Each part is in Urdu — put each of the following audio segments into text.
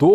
2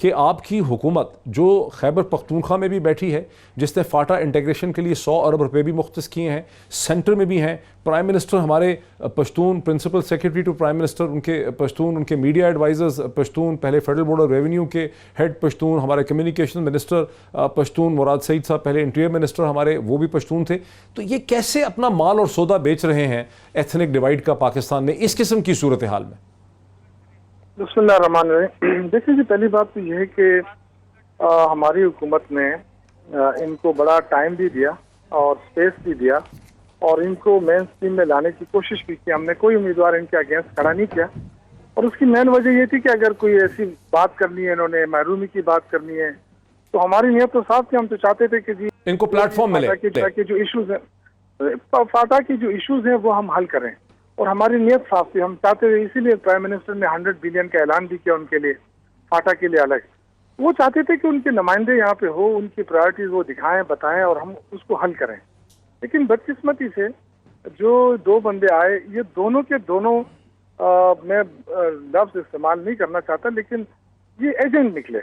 کہ آپ کی حکومت جو خیبر پختونخوا میں بھی بیٹھی ہے، جس نے فاٹا انٹیگریشن کے لیے 100 ارب روپے بھی مختص کیے ہیں، سینٹر میں بھی ہیں، پرائم منسٹر ہمارے Pashtun, principal secretary to prime minister ان کے پشتون، ان کے میڈیا ایڈوائزرز پشتون، پہلے فیڈرل بورڈ آف ریونیو کے ہیڈ پشتون، ہمارے کمیونیکیشن منسٹر پشتون مراد سعید صاحب پہلے انٹیریئر منسٹر ہمارے وہ بھی پشتون تھے. تو یہ کیسے اپنا مال اور سودا بیچ رہے ہیں ایتھنک ڈیوائڈ کا پاکستان میں اس قسم کی صورتحال میں؟ بسم اللہ الرحمن الرحیم. دیکھیں جی، پہلی بات تو یہ ہے کہ ہماری حکومت نے ان کو بڑا ٹائم بھی دیا اور اسپیس بھی دیا اور ان کو مین اسٹریم میں لانے کی کوشش بھی کی. ہم نے کوئی امیدوار ان کے اگینسٹ کھڑا نہیں کیا اور اس کی مین وجہ یہ تھی کہ اگر کوئی ایسی بات کرنی ہے، انہوں نے محرومی کی بات کرنی ہے، تو ہماری نیت تو صاف تھی. ہم تو چاہتے تھے کہ جی ان کو پلیٹ فارم ملے کہ جو ایشوز ہیں، فاٹا کی جو ایشوز ہیں وہ ہم حل کریں، اور ہماری نیت صاف تھی. ہم چاہتے تھے، اسی لیے پرائم منسٹر نے 100 بلین کا اعلان بھی کیا ان کے لیے، فاٹا کے لیے الگ. وہ چاہتے تھے کہ ان کے نمائندے یہاں پہ ہو، ان کی پرائرٹیز وہ دکھائیں، بتائیں اور ہم اس کو حل کریں. لیکن بدقسمتی سے جو دو بندے آئے، یہ دونوں کے دونوں میں لفظ استعمال نہیں کرنا چاہتا، لیکن یہ ایجنٹ نکلے.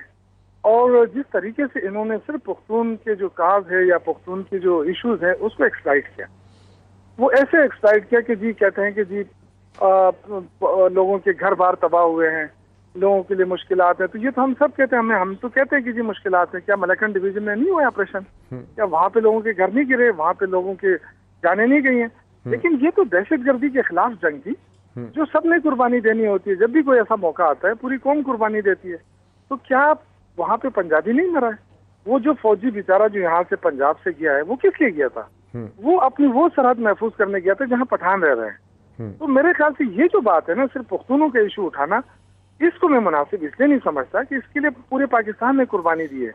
اور جس طریقے سے انہوں نے صرف پختون کے جو کاز ہے یا پختون کے جو ایشوز ہیں اس کو ایکسپلائٹ کیا. وہ ایسے ایکسپلائٹ کیا کہ جی کہتے ہیں کہ جی لوگوں کے گھر بار تباہ ہوئے ہیں، لوگوں کے لیے مشکلات ہیں. تو یہ تو ہم سب کہتے ہیں، ہم تو کہتے ہیں کہ جی مشکلات ہیں. کیا ملکن ڈویژن میں نہیں ہوا آپریشن؟ کیا وہاں پہ لوگوں کے گھر نہیں گرے؟ وہاں پہ لوگوں کے جانے نہیں گئی ہیں؟ لیکن یہ تو دہشت گردی کے خلاف جنگ تھی جو سب نے قربانی دینی ہوتی ہے. جب بھی کوئی ایسا موقع آتا ہے پوری قوم قربانی دیتی ہے. تو کیا وہاں پہ پنجابی نہیں مرا ہے؟ وہ جو فوجی بیچارہ جو یہاں سے پنجاب سے گیا ہے، وہ کس لیے گیا تھا؟ وہ اپنی وہ سرحد محفوظ کرنے گیا تھا جہاں پٹھان رہ رہے ہیں. تو میرے خیال سے یہ جو بات ہے نا، صرف پختونوں کے ایشو اٹھانا، اس کو میں مناسب اس لیے نہیں سمجھتا کہ اس کے لیے پورے پاکستان نے قربانی دی ہے.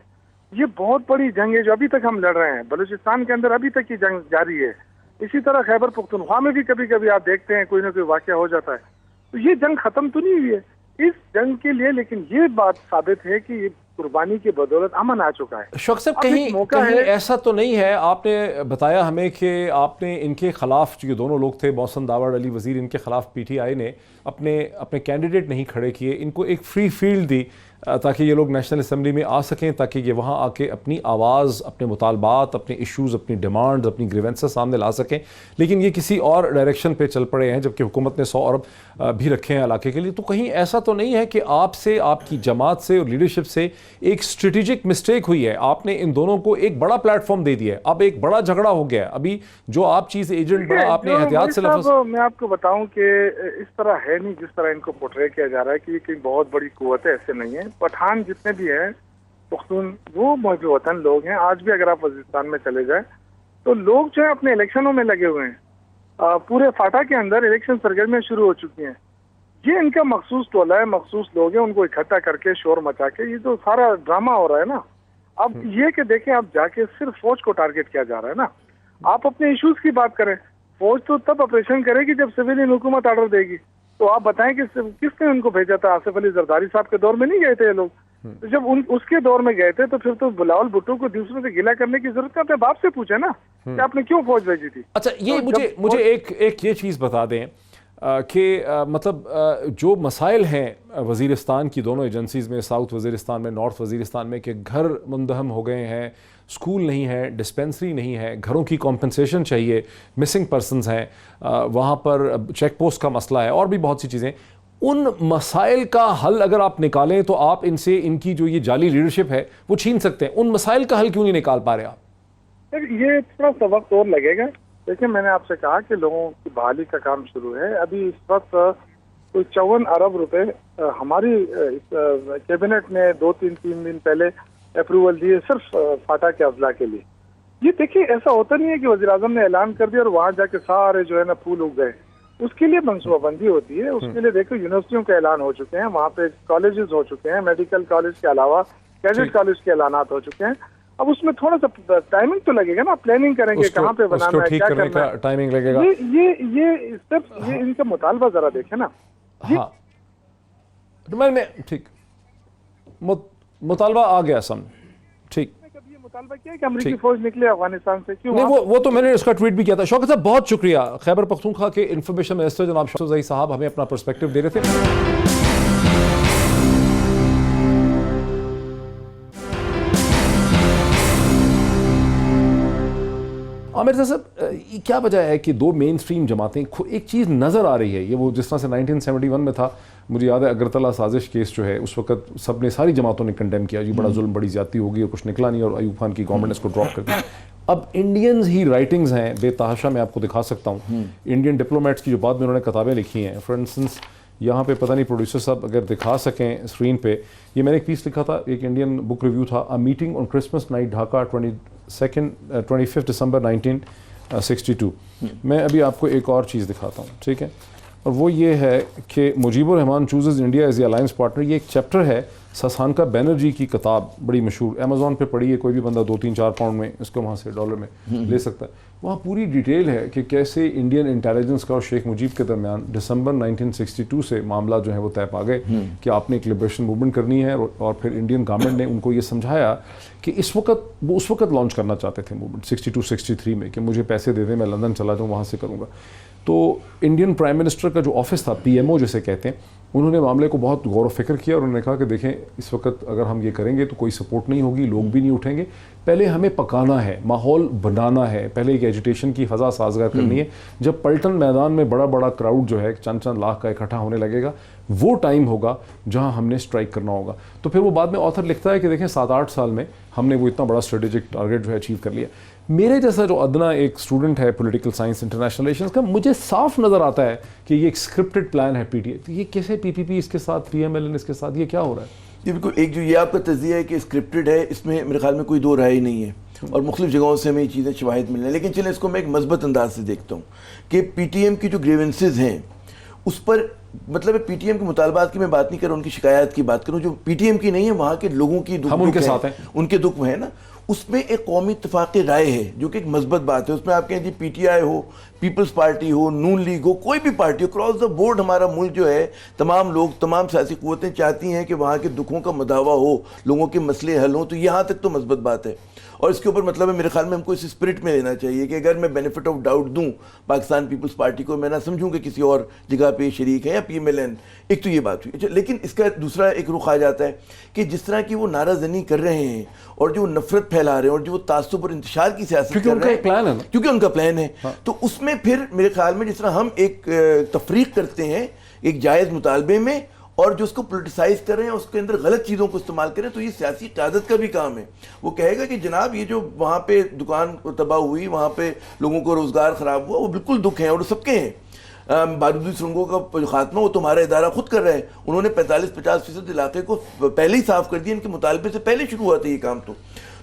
یہ بہت بڑی جنگ ہے جو ابھی تک ہم لڑ رہے ہیں. بلوچستان کے اندر ابھی تک یہ جنگ جاری ہے. اسی طرح خیبر پختونخوا میں بھی کبھی کبھی آپ دیکھتے ہیں کوئی نہ کوئی واقعہ ہو جاتا ہے. تو یہ جنگ ختم تو نہیں ہوئی ہے اس جنگ کے لیے، لیکن یہ بات ثابت ہے کہ یہ قربانی کی بدولت امن آ چکا ہے. شوق صاحب، کہیں ایسا تو نہیں ہے؟ آپ نے بتایا ہمیں کہ آپ نے ان کے خلاف، جو دونوں لوگ تھے محسن داوڑ علی وزیر، ان کے خلاف پی ٹی آئی نے اپنے کینڈیڈیٹ نہیں کھڑے کیے، ان کو ایک فری فیلڈ دی تاکہ یہ لوگ نیشنل اسمبلی میں آ سکیں، تاکہ یہ وہاں آ کے اپنی آواز، اپنے مطالبات، اپنے ایشوز، اپنی ڈیمانڈز، اپنی گریونسز سامنے لا سکیں. لیکن یہ کسی اور ڈائریکشن پہ چل پڑے ہیں، جبکہ حکومت نے 100 ارب بھی رکھے ہیں علاقے کے لیے. تو کہیں ایسا تو نہیں ہے کہ آپ سے، آپ کی جماعت سے اور لیڈرشپ سے ایک اسٹریٹجک مسٹیک ہوئی ہے؟ آپ نے ان دونوں کو ایک بڑا پلیٹ فارم دے دیا ہے، اب ایک بڑا جھگڑا ہو گیا ہے. ابھی جو آپ چیز ایجنٹ بڑا آپ نے احتیاط سے لفظ، میں آپ کو بتاؤں کہ اس طرح ہے نہیں جس طرح ان کو پورٹرے کیا جا رہا ہے کہ یہ کوئی بہت بڑی قوت ہے. ایسے نہیں ہے. پٹھان جتنے بھی ہیں پختون، وہ محب وطن لوگ ہیں. آج بھی اگر آپ وزیرستان میں چلے جائیں تو لوگ جو ہے اپنے الیکشنوں میں لگے ہوئے ہیں. پورے فاٹا کے اندر الیکشن سرگرمیاں شروع ہو چکی ہیں. یہ ان کا مخصوص ٹولہ ہے، مخصوص لوگ ہیں، ان کو اکٹھا کر کے شور مچا کے یہ تو سارا ڈرامہ ہو رہا ہے نا. اب یہ کہ دیکھیں، اب جا کے صرف فوج کو ٹارگٹ کیا جا رہا ہے نا. آپ اپنے ایشوز کی بات کریں. فوج تو تب آپریشن کرے گی جب سویلین حکومت آرڈر دے گی. تو آپ بتائیں کہ کس نے ان کو بھیجا تھا؟ آصف علی زرداری صاحب کے دور میں نہیں گئے تھے یہ لوگ؟ تو جب اس کے دور میں گئے تھے تو پھر تو بلاول بھٹو کو دوسروں سے گلہ کرنے کی ضرورت ہے. اپنے باپ سے پوچھے نا کہ آپ نے کیوں فوج بھیجی تھی. اچھا، یہ مجھے ایک یہ چیز بتا دیں کہ مطلب جو مسائل ہیں وزیرستان کی دونوں ایجنسیز میں، ساؤتھ وزیرستان میں، نارتھ وزیرستان میں، کہ گھر مندہم ہو گئے ہیں، اسکول نہیں ہے، ڈسپینسری نہیں ہے، گھروں کی کمپنسیشن چاہیے، مسنگ پرسنز ہیں، وہاں پر چیک پوسٹ کا مسئلہ ہے، اور بھی بہت سی چیزیں. ان مسائل کا حل اگر آپ نکالیں تو آپ ان سے، ان کی جو یہ جعلی لیڈرشپ ہے وہ چھین سکتے ہیں. ان مسائل کا حل کیوں نہیں نکال پا رہے آپ؟ یہ تھوڑا سا وقت اور لگے گا. دیکھیں، میں نے آپ سے کہا کہ لوگوں کی بحالی کا کام شروع ہے. ابھی اس وقت کوئی 54 ارب روپے ہماری کیبنٹ نے 2-3 دن پہلے اپروول دیے صرف فاٹا کے اضلاع کے لیے. یہ دیکھیں، ایسا ہوتا نہیں ہے کہ وزیر اعظم نے اعلان کر دیا اور وہاں جا کے سارے جو ہے نا پھول اگ گئے. اس کے لیے منصوبہ بندی ہوتی ہے. اس کے لیے دیکھو یونیورسٹیوں کے اعلان ہو چکے ہیں، وہاں پہ کالجز ہو چکے ہیں، میڈیکل کالج کے علاوہ کیڈٹ کالج کے اعلانات ہو چکے ہیں. اب اس میں تھوڑا سا ٹائمنگ تو لگے گا نا. پلاننگ کریں گے کہاں پہ بنانا ہے، کیا کرنا ہے، ٹائمنگ لگے گا. یہ اسٹیپ، یہ ان کا مطالبہ ذرا دیکھیں نا. ہاں، میں ٹھیک مطالبہ آ گیا سم ٹھیک. مطالبہ کیا کہ امریکی فوج نکلے افغانستان سے، کیوں؟ وہ تو میں نے اس کا ٹویٹ بھی کیا تھا. شوکت صاحب، بہت شکریہ. خیبر پختونخوا کے انفارمیشن منسٹر جناب شوکت زئی صاحب ہمیں اپنا پرسپیکٹو دے رہے تھے. عامر صاحب یہ کیا وجہ ہے کہ دو مین اسٹریم جماعتیں ایک چیز نظر آ رہی ہے, یہ وہ جس طرح سے 1971 میں تھا, مجھے یاد ہے اگرتلہ سازش کیس جو ہے اس وقت سب نے, ساری جماعتوں نے کنڈیم کیا, جی بڑا ظلم, بڑی زیادتی ہوگی اور کچھ نکلا نہیں, اور ایوب خان کی گورنمنٹ اس کو ڈراپ کر دی. اب انڈینز ہی رائٹنگز ہیں بے تحاشا, میں آپ کو دکھا سکتا ہوں انڈین ڈپلومیٹس کی جو بعد میں انہوں نے کتابیں لکھی ہیں. فار انسٹنس یہاں پہ پتہ نہیں پروڈیوسر صاحب اگر دکھا سکیں اسکرین پہ, یہ میں نے ایک پیس لکھا تھا, ایک انڈین بک ریویو تھا, a meeting on Christmas night Dhaka 25 December 1962. میں ابھی آپ کو ایک اور چیز دکھاتا ہوں, ٹھیک ہے, اور وہ یہ ہے کہ Mujibur Rahman chooses India as a alliance partner. یہ ایک چیپٹر ہے سسانکا بینرجی کی کتاب, بڑی مشہور, امیزون پہ پڑھی ہے, کوئی بھی بندہ 2-3-4 پاؤنڈ میں اس کو وہاں سے ڈالر میں لے سکتا ہے. وہاں پوری ڈیٹیل ہے کہ کیسے انڈین انٹیلیجنس کا اور شیخ مجیب کے درمیان دسمبر 1962 سے معاملہ جو ہے وہ طے پا گئے کہ آپ نے ایک لبریشن موومنٹ کرنی ہے, اور پھر انڈین گورنمنٹ نے ان کو یہ سمجھایا کہ وہ اس وقت لانچ کرنا چاہتے تھے موومنٹ 62-63 میں, کہ مجھے پیسے دے دیں, میں لندن چلا جاؤں, وہاں سے کروں گا. تو انڈین پرائم منسٹر کا جو آفس تھا, پی ایم او جسے کہتے ہیں, انہوں نے معاملے کو بہت غور و فکر کیا, اور انہوں نے کہا کہ دیکھیں اس وقت اگر ہم یہ کریں گے تو کوئی سپورٹ نہیں ہوگی, لوگ بھی نہیں اٹھیں گے, پہلے ہمیں پکانا ہے, ماحول بنانا ہے, پہلے ایک ایجوٹیشن کی فضا سازگار کرنی ہے. جب پلٹن میدان میں بڑا بڑا کراؤڈ جو ہے چند لاکھ کا اکٹھا ہونے لگے گا, وہ ٹائم ہوگا جہاں ہم نے اسٹرائک کرنا ہوگا. تو پھر وہ بعد میں آتھر لکھتا ہے کہ دیکھیں 7-8 سال میں ہم نے وہ اتنا بڑا اسٹریٹجک ٹارگیٹ جو ہے اچیو کر لیا. میرے جیسا جو ادنا ایک اسٹوڈنٹ ہے پولیٹیکل سائنس انٹرنیشنل ریلیشنز کا, مجھے صاف نظر آتا ہے کہ یہ ایک اسکرپٹڈ پلان ہے پی ٹی اے. یہ کیسے پی پی پی اس کے ساتھ, پی ایم ایل این اس کے ساتھ, یہ کیا ہو رہا ہے؟ جی بالکل, ایک جو یہ آپ کا تجزیہ ہے کہ اسکرپٹڈ ہے, اس میں میرے خیال میں کوئی دو رائے نہیں ہے, اور مختلف جگہوں سے ہمیں یہ چیزیں شواہد مل رہی ہیں. لیکن چلیں اس کو میں ایک مثبت انداز سے دیکھتا ہوں کہ پی ٹی ایم کی جو گریونسز ہیں اس پر, مطلب پی ٹی ایم کے مطالبات کی میں بات نہیں کر رہا, ان کی شکایات کی بات کروں, جو پی ٹی ایم کی نہیں ہے, وہاں کے لوگوں کی دکھ, ہم ان کے ساتھ ہیں, ان کے دکھ ہیں نا, اس میں ایک قومی اتفاقی رائے ہے جو کہ ایک مثبت بات ہے. اس میں آپ کہیں جی پی ٹی آئی ہو, پیپلز پارٹی ہو, نون لیگ ہو, کوئی بھی پارٹی ہو, کراس دا بورڈ ہمارا ملک جو ہے, تمام لوگ, تمام سیاسی قوتیں چاہتی ہیں کہ وہاں کے دکھوں کا مداوع ہو, لوگوں کے مسئلے حل ہوں. تو یہاں تک تو مثبت بات ہے, اور اس کے اوپر مطلب ہے میرے خیال میں ہم کو اس اسپرٹ میں لینا چاہیے کہ اگر میں بینیفٹ آف ڈاؤٹ دوں پاکستان پیپلز پارٹی کو, میں نہ سمجھوں کہ کسی اور جگہ پہ شریک ہے یا پی ایم ایل این. ایک تو یہ بات ہوئی. لیکن اس کا دوسرا ایک رخ آ جاتا ہے کہ جس طرح کی وہ نعرہ زنی کر رہے ہیں اور جو نفرت پھیلا رہے ہیں اور جو وہ تعصب اور انتشار کی سیاست کر رہے ہیں, کیونکہ ان کا پلان ہے, تو اس میں پھر میرے خیال میں جس طرح ہم ایک تفریق کرتے ہیں ایک جائز مطالبے میں, اور جو اس کو پولیٹیسائز کر رہے ہیں, اس کے اندر غلط چیزوں کو استعمال کریں, تو یہ سیاسی قیادت کا بھی کام ہے. وہ کہے گا کہ جناب یہ جو وہاں پہ دکان تباہ ہوئی, وہاں پہ لوگوں کو روزگار خراب ہوا, وہ بالکل دکھ ہیں اور سب کے ہیں. بارودی سرنگوں کا جو خاتمہ وہ تمہارا ادارہ خود کر رہا ہے, انہوں نے 45-50% علاقے کو پہلے ہی صاف کر دیا, ان کے مطالبے سے پہلے شروع ہوا تھا یہ کام.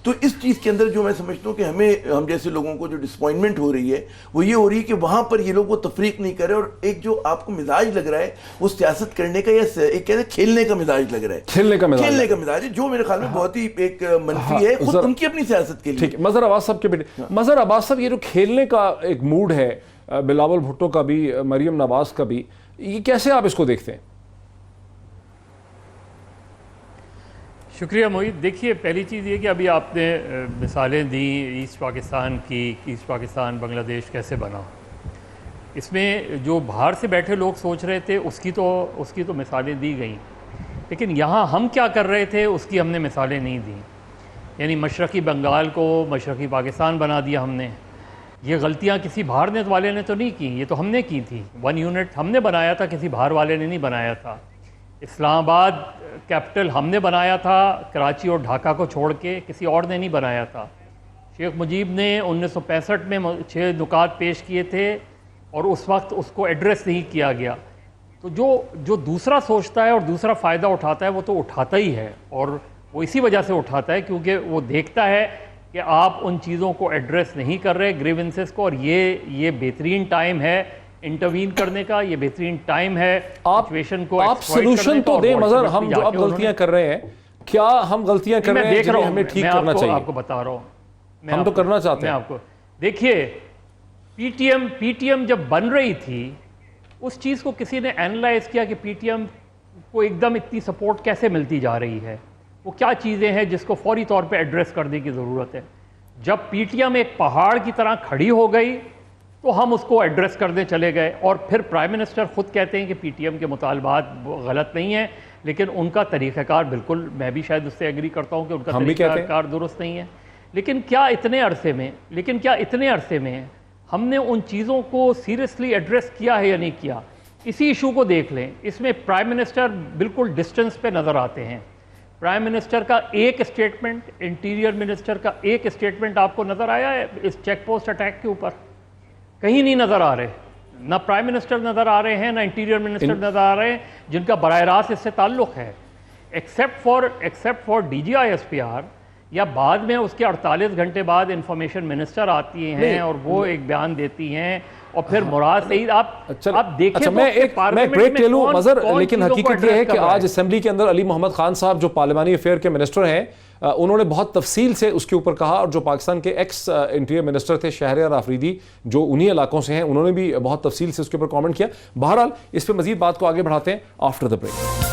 تو اس چیز کے اندر جو میں سمجھتا ہوں کہ ہم جیسے لوگوں کو جو ڈسپوائنٹمنٹ ہو رہی ہے وہ یہ ہو رہی ہے کہ وہاں پر یہ لوگ وہ تفریق نہیں کر رہے, اور ایک جو آپ کو مزاج لگ رہا ہے وہ سیاست کرنے کا, یا ایک کہتے ہیں کھیلنے کا مزاج لگ رہا ہے, کھیلنے کا مزاج ہے, جو میرے خیال میں بہت ہی ایک منفی ہے خود ان کی اپنی سیاست کے لیے. ٹھیک ہے, مظہر عباس صاحب کے بیٹے, مظہر عباس صاحب, یہ جو کھیلنے کا ایک موڈ ہے بلاول بھٹو کا بھی, مریم نواز کا بھی, یہ کیسے آپ اس کو دیکھتے ہیں؟ شکریہ محیط. دیکھیے پہلی چیز یہ کہ ابھی آپ نے مثالیں دیں ایسٹ پاکستان کی, ایسٹ پاکستان بنگلہ دیش کیسے بنا. اس میں جو باہر سے بیٹھے لوگ سوچ رہے تھے اس کی تو مثالیں دی گئیں, لیکن یہاں ہم کیا کر رہے تھے اس کی ہم نے مثالیں نہیں دیں. یعنی مشرقی بنگال کو مشرقی پاکستان بنا دیا ہم نے. یہ غلطیاں کسی باہر والے نے تو نہیں کی, یہ تو ہم نے کی تھی. 1 یونٹ ہم نے بنایا تھا, کسی باہر والے نے نہیں بنایا تھا. اسلام آباد کیپٹل ہم نے بنایا تھا, کراچی اور ڈھاکہ کو چھوڑ کے کسی اور نے نہیں بنایا تھا. شیخ مجیب نے 1965 میں 6 نکات پیش کیے تھے اور اس وقت اس کو ایڈریس نہیں کیا گیا. تو جو دوسرا سوچتا ہے اور دوسرا فائدہ اٹھاتا ہے وہ تو اٹھاتا ہی ہے, اور وہ اسی وجہ سے اٹھاتا ہے کیونکہ وہ دیکھتا ہے کہ آپ ان چیزوں کو ایڈریس نہیں کر رہے, گریونسز کو, اور یہ بہترین ٹائم ہے انٹروین کرنے کا, یہ بہترین ٹائم ہے سچویشن کو آپ سولوشن تو دیں. مظہر, ہم جو اب غلطیاں کر رہے ہیں, کیا ہم غلطیاں کر رہے ہیں جنہیں ہمیں ٹھیک کرنا چاہیے؟ میں آپ کو بتا رہا ہوں, ہم تو کرنا چاہتے ہیں. آپ کو دیکھیے, پی ٹی ایم جب بن رہی تھی اس چیز کو کسی نے اینالائز کیا کہ پی ٹی ایم کو ایک دم اتنی سپورٹ کیسے ملتی جا رہی ہے, وہ کیا چیزیں ہیں جس کو فوری طور پہ ایڈریس کرنے کی ضرورت ہے. جب پی ٹی ایم ایک پہاڑ کی طرح کھڑی ہو گئی تو ہم اس کو ایڈریس کرنے چلے گئے, اور پھر پرائم منسٹر خود کہتے ہیں کہ پی ٹی ایم کے مطالبات غلط نہیں ہیں, لیکن ان کا طریقہ کار بالکل, میں بھی شاید اس سے ایگری کرتا ہوں کہ ان کا طریقہ کار درست نہیں ہے. لیکن کیا اتنے عرصے میں ہم نے ان چیزوں کو سیریسلی ایڈریس کیا ہے یا نہیں کیا؟ اسی ایشو کو دیکھ لیں، اس میں پرائم منسٹر بالکل ڈسٹنس پہ نظر آتے ہیں. پرائم منسٹر کا ایک اسٹیٹمنٹ، انٹیریئر منسٹر کا ایک اسٹیٹمنٹ آپ کو نظر آیا ہے اس چیک پوسٹ اٹیک کے اوپر؟ کہیں نہیں نظر آ رہے. نہ پرائم منسٹر نظر آ رہے ہیں، نہ انٹیریئر منسٹر نظر آ رہے ہیں جن کا براہ راست اس سے تعلق ہے، except for D G I S P R, یا بعد میں اس کے 48 گھنٹے بعد انفارمیشن منسٹر آتی ہیں اور وہ ایک بیان دیتی ہیں، اور پھر مراد سعید آپ دیکھیں. میں ایک بریک لے لوں مظہر، لیکن حقیقت یہ ہے کہ آج اسمبلی کے اندر علی محمد خان صاحب جو پارلیمانی افیئر کے منسٹر ہیں، انہوں نے بہت تفصیل سے اس کے اوپر کہا، اور جو پاکستان کے ایکس انٹیریئر منسٹر تھے شہریار آفریدی جو انہی علاقوں سے ہیں، انہوں نے بھی بہت تفصیل سے اس کے اوپر کامنٹ کیا. بہرحال اس پہ مزید بات کو آگے بڑھاتے ہیں آفٹر دا بریک.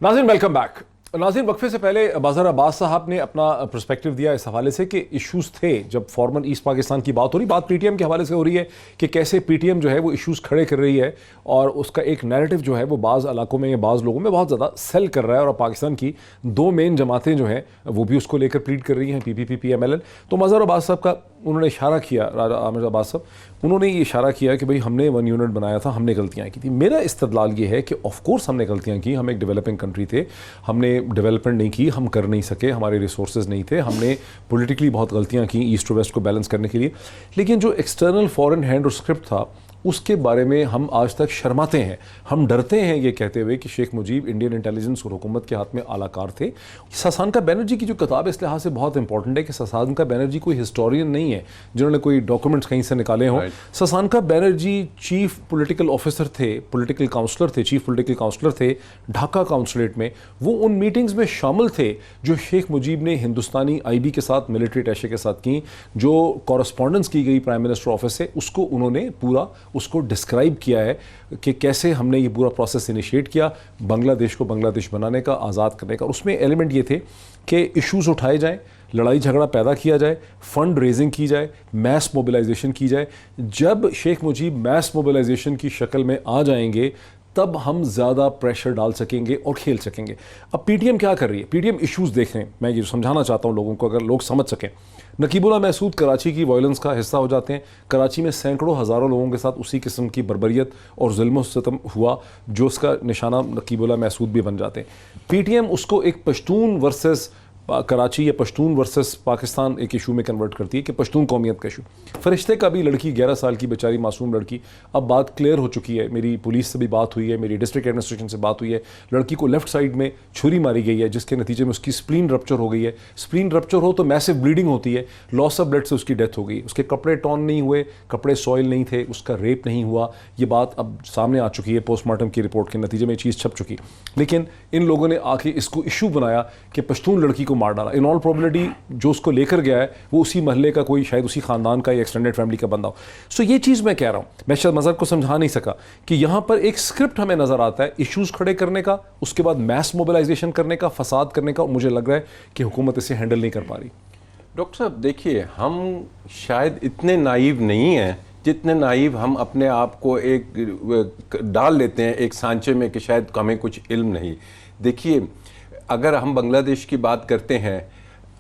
ناظرین ویلکم بیک. ناظرین وقفے سے پہلے باظہر عباس صاحب نے اپنا پرسپیکٹو دیا اس حوالے سے کہ ایشوز تھے جب فارمر ایسٹ پاکستان کی بات ہو رہی، بات پی ٹی ایم کے حوالے سے ہو رہی ہے کہ کیسے پی ٹی ایم جو ہے وہ ایشوز کھڑے کر رہی ہے اور اس کا ایک نیریٹو جو ہے وہ بعض علاقوں میں یا بعض لوگوں میں بہت زیادہ سیل کر رہا ہے، اور پاکستان کی دو مین جماعتیں جو ہیں وہ بھی اس کو لے کر پلیڈ کر رہی ہیں، پی P P P M L N. تو باظہر عباس صاحب کا انہوں نے اشارہ کیا، عامر عباس صاحب انہوں نے یہ اشارہ کیا کہ بھئی ہم نے 1 یونٹ بنایا تھا، ہم نے غلطیاں کی تھی. میرا استدلال یہ ہے کہ آف کورس ہم نے غلطیاں کی، ہم ایک ڈیولپنگ کنٹری تھے، ہم نے ڈیولپمنٹ نہیں کی، ہم کر نہیں سکے، ہمارے ریسورسز نہیں تھے، ہم نے پولیٹیکلی بہت غلطیاں کی ایسٹ و ویسٹ کو بیلنس کرنے کے لیے. لیکن جو ایکسٹرنل فورن ہینڈ اور اسکرپٹ تھا اس کے بارے میں ہم آج تک شرماتے ہیں، ہم ڈرتے ہیں یہ کہتے ہوئے کہ شیخ مجیب انڈین انٹیلیجنس اور حکومت کے ہاتھ میں اعلیٰ کار تھے. ساسانکا بینرجی کی جو کتاب ہے اس لحاظ سے بہت امپورٹنٹ ہے کہ ساسانکا بینرجی کوئی ہسٹورین نہیں ہے جنہوں نے کوئی ڈاکومنٹس کہیں سے نکالے ہوں. ساسانکا بینرجی چیف پولیٹیکل آفیسر تھے، پولیٹیکل کاؤنسلر تھے، چیف پولیٹیکل کاؤنسلر تھے ڈھاکہ کاؤنسلیٹ میں. وہ ان میٹنگز میں شامل تھے جو شیخ مجیب نے ہندوستانی آئی بی کے ساتھ، ملٹری اٹیشے کے ساتھ کی، جو کورسپونڈنس کی گئی پرائم منسٹر آفس سے، اس کو انہوں نے پورا اس کو ڈسکرائب کیا ہے کہ کیسے ہم نے یہ پورا پروسیس انیشیٹ کیا بنگلہ دیش کو بنگلہ دیش بنانے کا، آزاد کرنے کا. اس میں ایلیمنٹ یہ تھے کہ ایشوز اٹھائے جائیں، لڑائی جھگڑا پیدا کیا جائے، فنڈ ریزنگ کی جائے، میس موبلائزیشن کی جائے. جب شیخ مجیب میس موبلائزیشن کی شکل میں آ جائیں گے تب ہم زیادہ پریشر ڈال سکیں گے اور کھیل سکیں گے. اب پی ٹی ایم کیا کر رہی ہے؟ پی ٹی ایم ایشوز دیکھیں، میں یہ سمجھانا چاہتا ہوں لوگوں کو اگر لوگ سمجھ سکیں. نقیب اللہ محسود کراچی کی وائلنس کا حصہ ہو جاتے ہیں، کراچی میں سینکڑوں ہزاروں لوگوں کے ساتھ اسی قسم کی بربریت اور ظلم و ستم ہوا جو اس کا نشانہ نقیب اللہ محسود بھی بن جاتے ہیں. پی ٹی ایم اس کو ایک پشتون ورسز کراچی یا پشتون ورسز پاکستان ایک ایشو میں کنورٹ کرتی ہے کہ پشتون قومیت کا ایشو. فرشتے کا بھی لڑکی 11 سال کی بیچاری معصوم لڑکی، اب بات کلیئر ہو چکی ہے، میری پولیس سے بھی بات ہوئی ہے، میری ڈسٹرکٹ ایڈمنسٹریشن سے بات ہوئی ہے. لڑکی کو لیفٹ سائڈ میں چھری ماری گئی ہے جس کے نتیجے میں اس کی سپلین رپچر ہو گئی ہے. سپلین رپچر ہو تو میسو بلیڈنگ ہوتی ہے، لاس آف بلڈ سے اس کی ڈیتھ ہو گئی. اس کے کپڑے ٹون نہیں ہوئے، کپڑے سوئل نہیں تھے، اس کا ریپ نہیں ہوا. یہ بات اب سامنے آ چکی ہے، پوسٹ مارٹم کی رپورٹ کے نتیجے میں یہ چیز چھپ چکی. لیکن ان لوگوں نے آ کے اس کو ایشو بنایا کہ پشتون لڑکی کو مار ڈالا. ان آل جو اس کو لے کر گیا ہے وہ اسی محلے کا کوئی، شاید اسی خاندان کا یا ایکسٹینڈیڈ فیملی کا بندہ ہو. سو یہ چیز میں کہہ رہا ہوں، میں شاید مظہر کو سمجھا نہیں سکا کہ یہاں پر ایک اسکرپٹ ہمیں نظر آتا ہے ایشوز کھڑے کرنے کا، اس کے بعد میس موبلائزیشن کرنے کا، فساد کرنے کا، اور مجھے لگ رہا ہے کہ حکومت اسے ہینڈل نہیں کر پا رہی. ڈاکٹر صاحب دیکھیے، ہم شاید اتنے نائیو نہیں ہیں جتنے نائیو ہم اپنے آپ کو ایک ڈال لیتے ہیں ایک سانچے میں کہ شاید ہمیں کچھ علم نہیں. دیکھیے، اگر ہم بنگلہ دیش کی بات کرتے ہیں،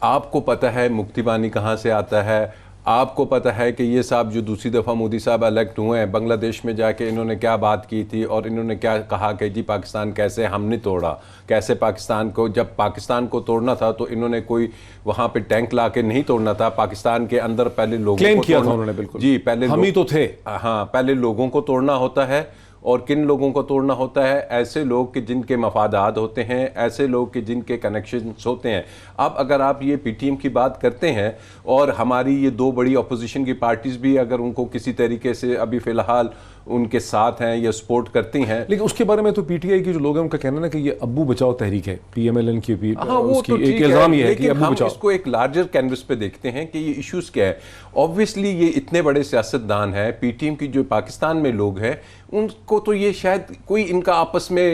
آپ کو پتہ ہے مکتی بانی کہاں سے آتا ہے، آپ کو پتہ ہے کہ یہ صاحب جو دوسری دفعہ مودی صاحب الیکٹ ہوئے ہیں، بنگلہ دیش میں جا کے انہوں نے کیا بات کی تھی اور انہوں نے کیا کہا کہ جی پاکستان کیسے ہم نے توڑا، کیسے پاکستان کو، جب پاکستان کو توڑنا تھا تو انہوں نے کوئی وہاں پہ ٹینک لا کے نہیں توڑنا تھا. پاکستان کے اندر پہلے لوگوں کلیم کو کیا تھا انہوں نے، بالکل جی پہلے ہم ہی تو تھے. ہاں، پہلے لوگوں کو توڑنا ہوتا ہے، اور کن لوگوں کو توڑنا ہوتا ہے؟ ایسے لوگ کہ جن کے مفادات ہوتے ہیں، ایسے لوگ کہ جن کے کنیکشنز ہوتے ہیں. اب اگر آپ یہ پی ٹی ایم کی بات کرتے ہیں اور ہماری یہ دو بڑی اپوزیشن کی پارٹیز بھی اگر ان کو کسی طریقے سے ابھی فی الحال ان کے ساتھ ہیں یا سپورٹ کرتی ہیں، لیکن اس کے بارے میں تو پی ٹی آئی کی جو لوگ ہیں ان کا کہنا ہے کہ یہ ابو بچاؤ تحریک ہے، پی ایم ایل این کی بھی اس کی ایک الزام یہ ہے کہ ابو بچاؤ. اس کو ایک لارجر کینوس پہ دیکھتے ہیں کہ یہ ایشوز کیا ہے. آبویسلی یہ اتنے بڑے سیاستدان ہیں، پی ٹی ایم کی جو پاکستان میں لوگ ہیں ان کو تو یہ شاید کوئی ان کا آپس میں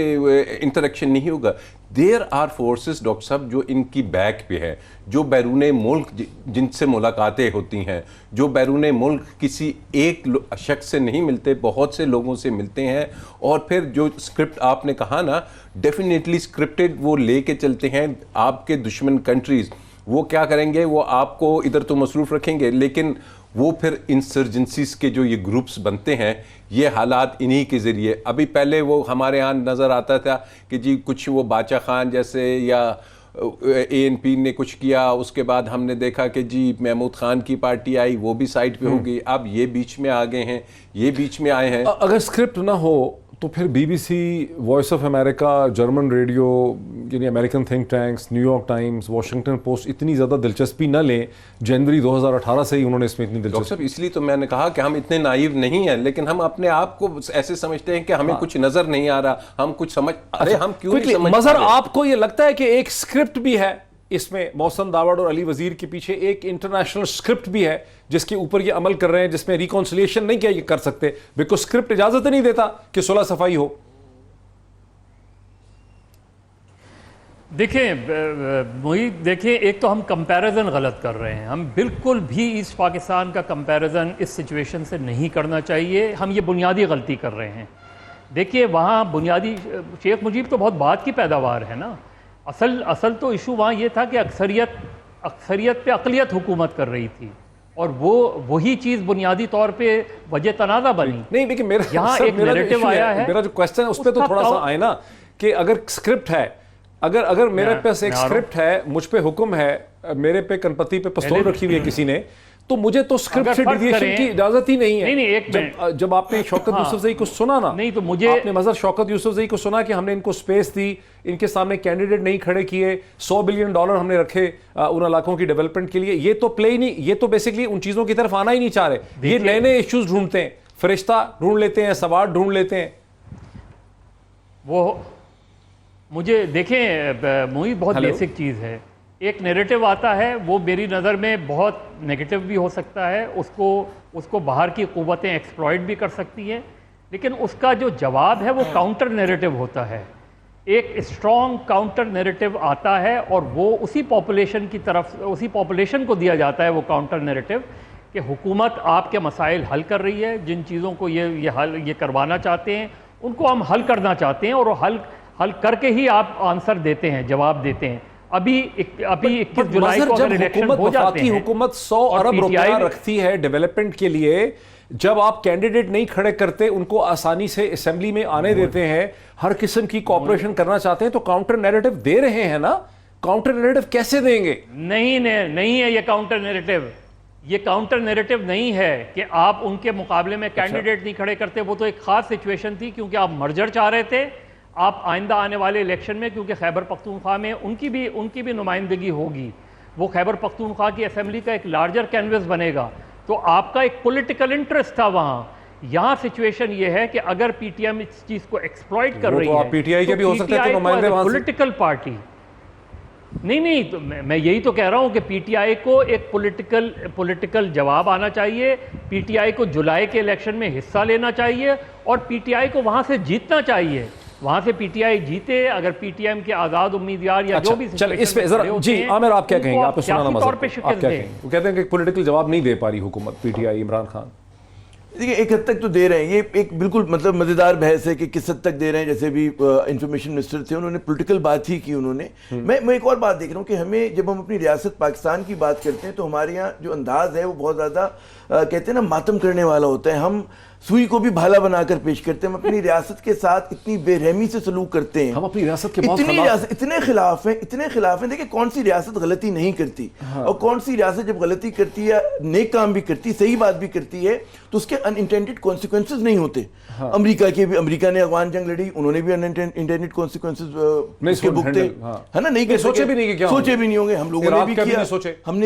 انٹریکشن نہیں ہوگا. دیر آر فورسز ڈاکٹر صاحب جو ان کی بیک پہ ہے، جو بیرون ملک جن سے ملاقاتیں ہوتی ہیں، جو بیرون ملک کسی ایک شخص سے نہیں ملتے، بہت سے لوگوں سے ملتے ہیں. اور پھر جو اسکرپٹ آپ نے کہا نا، ڈیفینیٹلی اسکرپٹڈ وہ لے کے چلتے ہیں. آپ کے دشمن کنٹریز وہ کیا کریں گے؟ وہ آپ کو ادھر تو مصروف رکھیں گے، لیکن وہ پھر انسرجنسیز کے جو یہ گروپس بنتے ہیں، یہ حالات انہی کے ذریعے. ابھی پہلے وہ ہمارے ہاں نظر آتا تھا کہ جی کچھ وہ باچا خان جیسے یا اے این پی نے کچھ کیا، اس کے بعد ہم نے دیکھا کہ جی محمود خان کی پارٹی آئی، وہ بھی سائٹ پہ ہو گئی. اب یہ بیچ میں آ گئے ہیں، یہ بیچ میں آئے ہیں. اگر اسکرپٹ نہ ہو تو پھر B B C, voice of America, German radio, یعنی American think tanks, New York Times, Washington Post اتنی زیادہ دلچسپی نہ لیں. جنوری 2018 سے ہی انہوں نے اس میں اتنی ڈاکٹر دلچسپی. صاحب اس لیے تو میں نے کہا کہ ہم اتنے نائیو نہیں ہیں، لیکن ہم اپنے آپ کو ایسے سمجھتے ہیں کہ ہمیں کچھ نظر نہیں آ رہا، ہم کچھ سمجھ. ارے ہم کیوں نہیں سمجھ؟ مظہر، آپ کو یہ لگتا ہے کہ ایک اسکرپٹ بھی ہے اس میں؟ محسن داوڑ اور علی وزیر کے پیچھے ایک انٹرنیشنل اسکرپٹ بھی ہے جس کے اوپر یہ عمل کر رہے ہیں، جس میں ریکونسلیشن نہیں کیا یہ کر سکتے بیکاز اسکرپٹ اجازت نہیں دیتا کہ صلح صفائی ہو. دیکھیں محیط، دیکھیں ایک تو ہم کمپیریزن غلط کر رہے ہیں. ہم بالکل بھی ایسٹ پاکستان کا کمپیریزن اس سچویشن سے نہیں کرنا چاہیے. ہم یہ بنیادی غلطی کر رہے ہیں. دیکھیے وہاں بنیادی شیخ مجیب تو بہت بعد کی پیداوار ہے نا. اصل تو ایشو وہاں یہ تھا کہ اکثریت پہ اقلیت حکومت کر رہی تھی، اور وہی چیز بنیادی طور پہ وجہ تنازع بنی. نہیں لیکن یہاں ایک نیریٹو آیا ہے، میرا جو کوسچن ہے اس پہ تو تھوڑا سا آئے نا کہ اگر اسکرپٹ ہے، اگر میرے پاس ایک اسکرپٹ ہے، مجھ پہ حکم ہے، میرے پہ کنپتی پہ پستول رکھی ہوئی ہے کسی نے، تو مجھے تو اسکرپٹ سے ڈیویشن کی اجازت ہی نہیں ہے. نہیں جب آپ نے شوکت یوسف زئی کو سنا نا، نہیں تو مجھے آپ نے مظہر شوکت یوسف زئی کو سنا کہ ہم نے ان کو سپیس دی، ان کے سامنے کینڈیڈیٹ نہیں کھڑے کیے، $100 بلین ہم نے رکھے ان علاقوں کی ڈیولپمنٹ کے لیے. یہ تو پلے ہی نہیں، یہ تو بیسکلی ان چیزوں کی طرف آنا ہی نہیں چاہ رہے. یہ نئے نئے ایشوز ڈھونڈتے ہیں، فرشتہ ڈھونڈ لیتے ہیں، سوار ڈھونڈ لیتے ہیں. وہ مجھے دیکھیں محیط بہت بیسک چیز ہے. ایک نیریٹو آتا ہے، وہ میری نظر میں بہت نیگیٹو بھی ہو سکتا ہے، اس کو باہر کی قوتیں ایکسپلائٹ بھی کر سکتی ہیں، لیکن اس کا جو جواب ہے وہ کاؤنٹر نیریٹو ہوتا ہے. ایک اسٹرانگ کاؤنٹر نیریٹو آتا ہے اور وہ اسی پاپولیشن کو دیا جاتا ہے وہ کاؤنٹر نیریٹو کہ حکومت آپ کے مسائل حل کر رہی ہے، جن چیزوں کو یہ کروانا چاہتے ہیں ان کو ہم حل کرنا چاہتے ہیں، اور وہ حل کر کے ہی آپ آنسر دیتے ہیں، جواب دیتے ہیں. ابھی 21 جولائی کو اگر الیکشن ہو جاتے ہیں، حکومت 100 ارب روپیہ رکھتی ہے ڈیولپمنٹ کے لیے، جب آپ کینڈیڈیٹ نہیں کھڑے کرتے، ان کو آسانی سے اسمبلی میں آنے دیتے ہیں، ہر قسم کی کوآپریشن کرنا چاہتے ہیں، تو کاؤنٹر نیریٹو دے رہے ہیں نا. کاؤنٹر نیریٹو کیسے دیں گے؟ نہیں ہے یہ کاؤنٹر نیریٹو. یہ کاؤنٹر نیریٹو نہیں ہے کہ آپ ان کے مقابلے میں کینڈیڈیٹ نہیں کھڑے کرتے. وہ تو ایک خاص سچویشن تھی کیونکہ آپ مرجر چاہ رہے تھے. آپ آئندہ آنے والے الیکشن میں، کیونکہ خیبر پختونخوا میں ان کی بھی نمائندگی ہوگی، وہ خیبر پختونخوا کی اسمبلی کا ایک لارجر کینوس بنے گا، تو آپ کا ایک پولیٹیکل انٹرسٹ تھا وہاں. یہاں سچویشن یہ ہے کہ اگر پی ٹی ایم اس چیز کو ایکسپلائٹ کر رہی ہے، پی ٹی آئی کے بھی ہو سکتے ہیں نمائندے وہاں سے، پولیٹیکل پارٹی نہیں تو میں یہی تو کہہ رہا ہوں کہ پی ٹی آئی کو ایک پولیٹیکل جواب آنا چاہیے. پی ٹی آئی کو جولائی کے الیکشن میں حصہ لینا چاہیے، اور پی ٹی آئی کو وہاں سے جیتنا چاہیے. وہاں سے پی ٹی آئی جیتے، اگر پی ٹی ایم کے آزاد امیدوار یا جو بھی چلیں اس پہ ذرا جی عامر آپ کیا کہیں گے؟ آپ کو سنانا مزہ آپ کیا کہیں گے؟ وہ کہتے ہیں کہ پولیٹیکل جواب نہیں دے پا رہی حکومت پی ٹی آئی عمران خان. دیکھیں ایک حد تک تو دے رہے ہیں، یہ ایک بالکل مطلب مزیدار بحث ہے کہ کس حد تک دے رہے ہیں. جیسے بھی انفارمیشن منسٹر تھے، انہوں نے پولیٹیکل بات ہی کی. انہوں نے میں ایک اور بات دیکھ رہا ہوں کہ ہمیں جب ہم اپنی ریاست پاکستان کی بات کرتے ہیں تو ہمارے یہاں جو انداز ہے وہ بہت زیادہ کہتے ہیں نا ماتم کرنے والا ہوتا ہے. ہم سوئی کو بھی بھالا بنا کر پیش کرتے ہیں. ہم اپنی ریاست کے ساتھ اتنی بے رحمی سے سلوک کرتے ہیں. ہم اپنی ریاست کے بہت اتنے خلاف ہیں. دیکھیں کون سی ریاست غلطی نہیں کرتی اور کون سی ریاست جب غلطی کرتی ہے, نیک کام بھی کرتی, صحیح بات بھی کرتی ہے, تو اس کے ان انٹینڈڈ کانسیکوینسز نہیں ہوتے. امریکہ نے افغان جنگ لڑی, انہوں نے بھی ان انٹینڈڈ کانسیکوینسز اس کے بھگتے, ہے نا, نہیں سوچے بھی نہیں ہوں گے. ہم لوگوں نے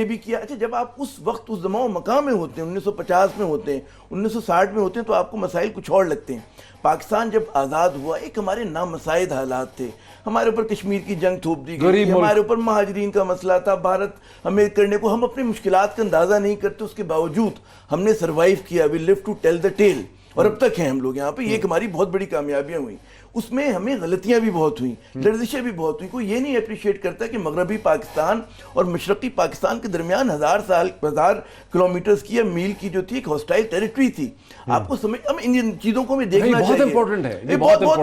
بھی کیا. اچھا, جب آپ اس وقت اس زمان و مقام میں ہوتے ہیں, 1950 میں ہوتے ہیں, 1960 میں ہوتے ہیں, تو آپ کو مسائل کچھ اور لگتے ہیں. پاکستان جب آزاد ہوا, ایک ہمارے نامساعد حالات تھے. ہمارے اوپر کشمیر کی جنگ تھوپ دی گئی, ہمارے اوپر مہاجرین کا مسئلہ تھا, بھارت ہمیں کرنے کو, ہم اپنی مشکلات کا اندازہ نہیں کرتے, اس کے باوجود ہم نے سروائیو کیا. وی لیو ٹو ٹیل دا ٹیل, اور اب تک ہیں ہم لوگ یہاں پہ. یہ ایک ہماری بہت بڑی کامیابیاں ہوئیں. اس میں ہمیں غلطیاں بھی بہت ہوئیں, لرزشیں بھی بہت ہوئیں. کوئی یہ نہیں اپریشیٹ کرتا کہ مغربی پاکستان اور مشرقی پاکستان کے درمیان 1000 کلومیٹرز کی یا میل کی جو تھی ایک ہاسٹائل ٹیریٹری تھی. آپ کو سمجھ, ہم ان چیزوں کو بھی دیکھنا چاہیے. بہت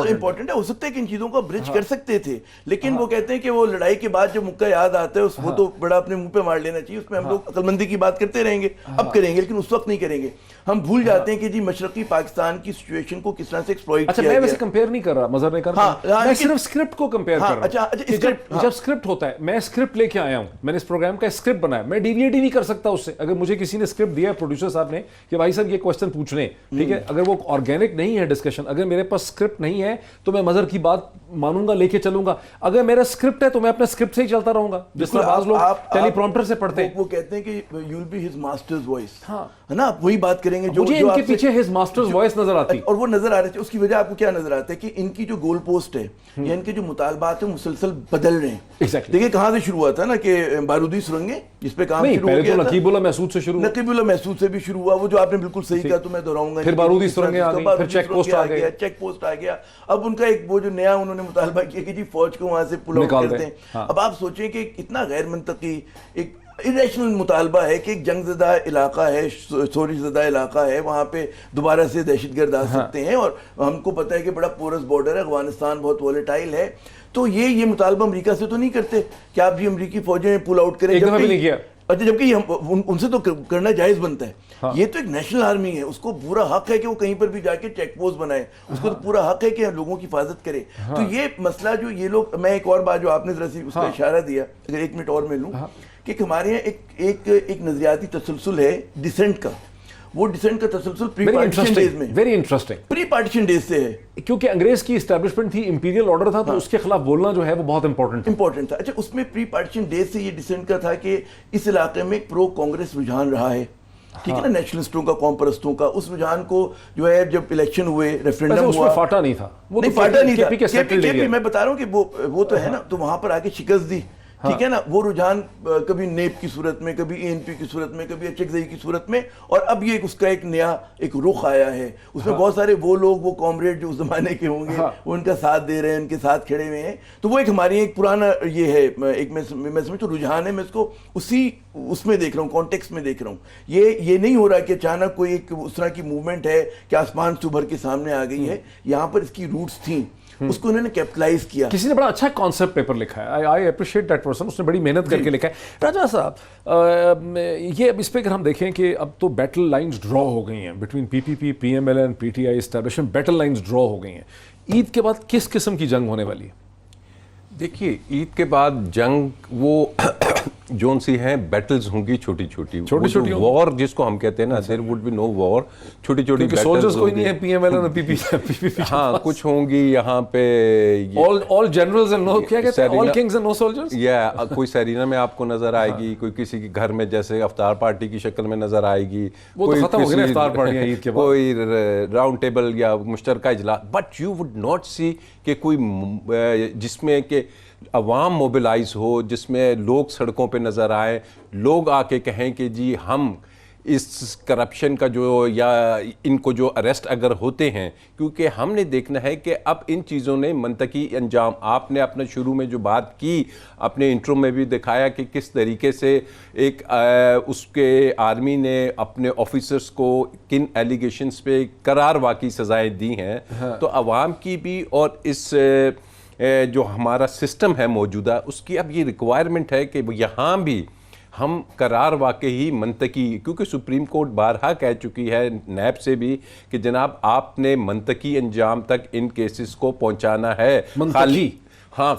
امپورٹنٹ ہے. ہو سکتا ہے کہ ان چیزوں کو برج کر سکتے تھے, لیکن وہ کہتے ہیں کہ وہ لڑائی کے بعد جو مکہ یاد آتا ہے وہ تو بڑا اپنے منہ پہ مار لینا چاہیے. اس میں ہم لوگ عقل مندی کی بات کرتے رہیں گے, اب کریں گے, لیکن اس وقت نہیں کریں گے. ہم بھول جاتے ہیں کہ جی مشرقی پاکستان کی سچویشن کو کس طرح سے ایکسپلوئٹ کیا گیا. میں ویسے کمپیئر نہیں کر رہا, مظہر نہیں کر رہا, میں صرف اسکرپٹ کو کمپیئر کر رہا ہوں. جب اسکرپٹ ہوتا ہے, میں اسکرپٹ لے کے آیا ہوں, میں نے اس پروگرام کا اسکرپٹ بنایا, میں ڈیویٹ ہی نہیں کر سکتا اس سے. اگر مجھے کسی نے اسکرپٹ دیا ہے پروڈیوسر صاحب نے کہ بھائی صاحب یہ کوسچن پوچھنے ہیں, ٹھیک ہے, اگر وہ آرگینک نہیں ہے ڈسکشن, اگر میرے پاس اسکرپٹ نہیں ہے تو میں مظہر کی بات مانوں گا, لے کے چلوں گا. اگر میرا اسکرپٹ ہے تو میں اپنے اسکرپٹ سے ہی چلتا رہوں گا, جس طرح بعض لوگ ٹیلی پرومپٹر سے پڑھتے ہیں. وہ کہتے ہیں کہ you will be his master's voice, ہے نا, وہی بات کریں گے. مجھے ان کے پیچھے ہز ماسٹرز وائس نظر آتی, اور وہ نظر آ رہی ہے. اس کی وجہ آپ کو کیا نظر آتا ہے کہ ان کی جو گول پوسٹ ہے یا ان کے جو مطالبات ہیں مسلسل بدل رہے ہیں. دیکھیں کہاں سے شروع ہوا تھا نا, کہ بارودی سرنگیں جس پہ کام شروع ہو گیا تھا, نقیب اللہ محسود سے شروع, نقیب اللہ محسود سے بھی شروع ہوا. وہ جو آپ نے بالکل صحیح کہا, تو میں دہراؤں گا, پھر بارودی سرنگیں آ گئی, پھر چیک پوسٹ آ گیا, چیک پوسٹ آ گیا. اب ان کا ایک وہ جو نیا انہوں نے مطالبہ کیا کہ جی فوج کو وہاں سے پل آؤٹ کر دیں. اب آپ سوچیں کہ اتنا غیر منطقی ایک irrational مطالبہ ہے کہ ایک جنگ زدہ علاقہ ہے, سوری زدہ علاقہ ہے, وہاں پہ دوبارہ سے دہشت گرد آ سکتے ہیں, اور ہم کو پتہ ہے کہ بڑا پورس بارڈر ہے, افغانستان بہت وولیٹائل ہے. تو یہ مطالبہ امریکہ سے تو نہیں کرتے کہ آپ بھی امریکی فوجیں پل آؤٹ کریں, ایک دفعہ بھی نہیں کیا. اچھا, جبکہ ان سے تو کرنا جائز بنتا ہے. یہ تو ایک نیشنل آرمی ہے, اس کو پورا حق ہے کہ وہ کہیں پر بھی جا کے چیک پوسٹ بنائے, اس کو تو پورا حق ہے کہ لوگوں کی حفاظت کرے. تو یہ مسئلہ جو یہ لوگ, میں ایک اور بات جو آپ نے ذرا سی اس کا اشارہ دیا, اگر 1 منٹ اور میں لوں, کہ ہمارے یہاں ایک نظریاتی تسلسل ہے ڈسینٹ کا. وہ ڈسینٹ کا تسلسل پری پارٹیشن ڈیز میں, very interesting, pre partition days سے ہے, کیونکہ انگریز کی اسٹیبلشمنٹ تھی, امپیریل آرڈر تھا, تو اس کے خلاف بولنا جو ہے وہ بہت امپورٹنٹ تھا. اچھا, اس میں پری پارٹیشن ڈیز سے یہ ڈسینٹ کا تھا کہ اس علاقے میں ایک پرو کانگریس رجحان رہا ہے, ٹھیک ہے نا, نیشنلسٹوں کا, قوم پرستوں کا. اس رجحان کو جو ہے جب الیکشن ہوئے, ریفرینڈم ہوا, فاٹا نہیں تھا, فاٹا نہیں تھا. میں بتا رہا ہوں کہ وہ تو ہے نا, تو وہاں پر آ کے شکست دی, ٹھیک ہے نا. وہ رجحان کبھی نیب کی صورت میں, کبھی اے این پی کی صورت میں, کبھی اچک زئی کی صورت میں, اور اب یہ اس کا ایک نیا ایک رخ آیا ہے. اس میں بہت سارے وہ لوگ, وہ کامریڈ جو اس زمانے کے ہوں گے, وہ ان کا ساتھ دے رہے ہیں, ان کے ساتھ کھڑے ہوئے ہیں. تو وہ ایک ہماری ایک پرانا یہ ہے, ایک میں سمجھتا ہوں رجحان ہے. میں اس کو اسی اس میں دیکھ رہا ہوں, کانٹیکسٹ میں دیکھ رہا ہوں. یہ نہیں ہو رہا کہ اچانک کوئی ایک اس طرح کی موومنٹ ہے کہ آسمان سے ابھر کے سامنے آ گئی ہے. یہاں پر اس کی روٹس تھیں, اس کو انہوں نے کیپٹلائز کیا. کسی نے بڑا اچھا کانسیپٹ پیپر لکھا ہے, آئی اپریشیٹ دیٹ پرسن, اس نے بڑی محنت کر کے لکھا ہے. راجہ صاحب, یہ اس پہ اگر ہم دیکھیں کہ اب تو بیٹل لائنز ڈرا ہو گئی ہیں between P P P, P M L N, P T I establishment, battle lines draw ہو گئی ہیں. عید کے بعد کس قسم کی جنگ ہونے والی ہے؟ دیکھیے, عید کے بعد جنگ وہ جون سی ہیں, بیٹلز ہوں گی چھوٹی چھوٹی, وار جس کو ہم کہتے ہیں نا, دیر وڈ بی نو وار, چھوٹی چھوٹی سولجرز کوئی نہیں ہے پی ایم ایل اور پی پی پی. ہاں, کچھ ہوں گی یہاں پہ, all generals and no, کیا کہتے ہیں, all kings and no soldiers. یا کوئی سیرینا میں آپ کو نظر آئے گی, کوئی کسی کے گھر میں جیسے افطار پارٹی کی شکل میں نظر آئے گی, وہ تو ختم ہو گئی نا افطار پارٹیاں عید کے بعد, کوئی راؤنڈ ٹیبل یا مشترکہ اجلاس. بٹ یو وڈ ناٹ سی کہ کوئی جس میں کہ عوام موبلائز ہو, جس میں لوگ سڑکوں پہ نظر آئے, لوگ آ کے کہیں کہ جی ہم اس کرپشن کا جو, یا ان کو جو اریسٹ اگر ہوتے ہیں, کیونکہ ہم نے دیکھنا ہے کہ اب ان چیزوں نے منطقی انجام, آپ نے اپنے شروع میں جو بات کی, اپنے انٹرو میں بھی دکھایا کہ کس طریقے سے ایک اس کے آرمی نے اپنے آفیسرز کو کن ایلیگیشنز پہ قرار واقعی سزائیں دی ہیں. تو عوام کی بھی اور اس جو ہمارا سسٹم ہے موجودہ, اس کی اب یہ ریکوائرمنٹ ہے کہ یہاں بھی ہم قرار واقعی منطقی، کیونکہ سپریم کورٹ بارہا کہہ چکی ہے نیب سے بھی کہ جناب آپ نے منطقی انجام تک ان کیسز کو پہنچانا ہے.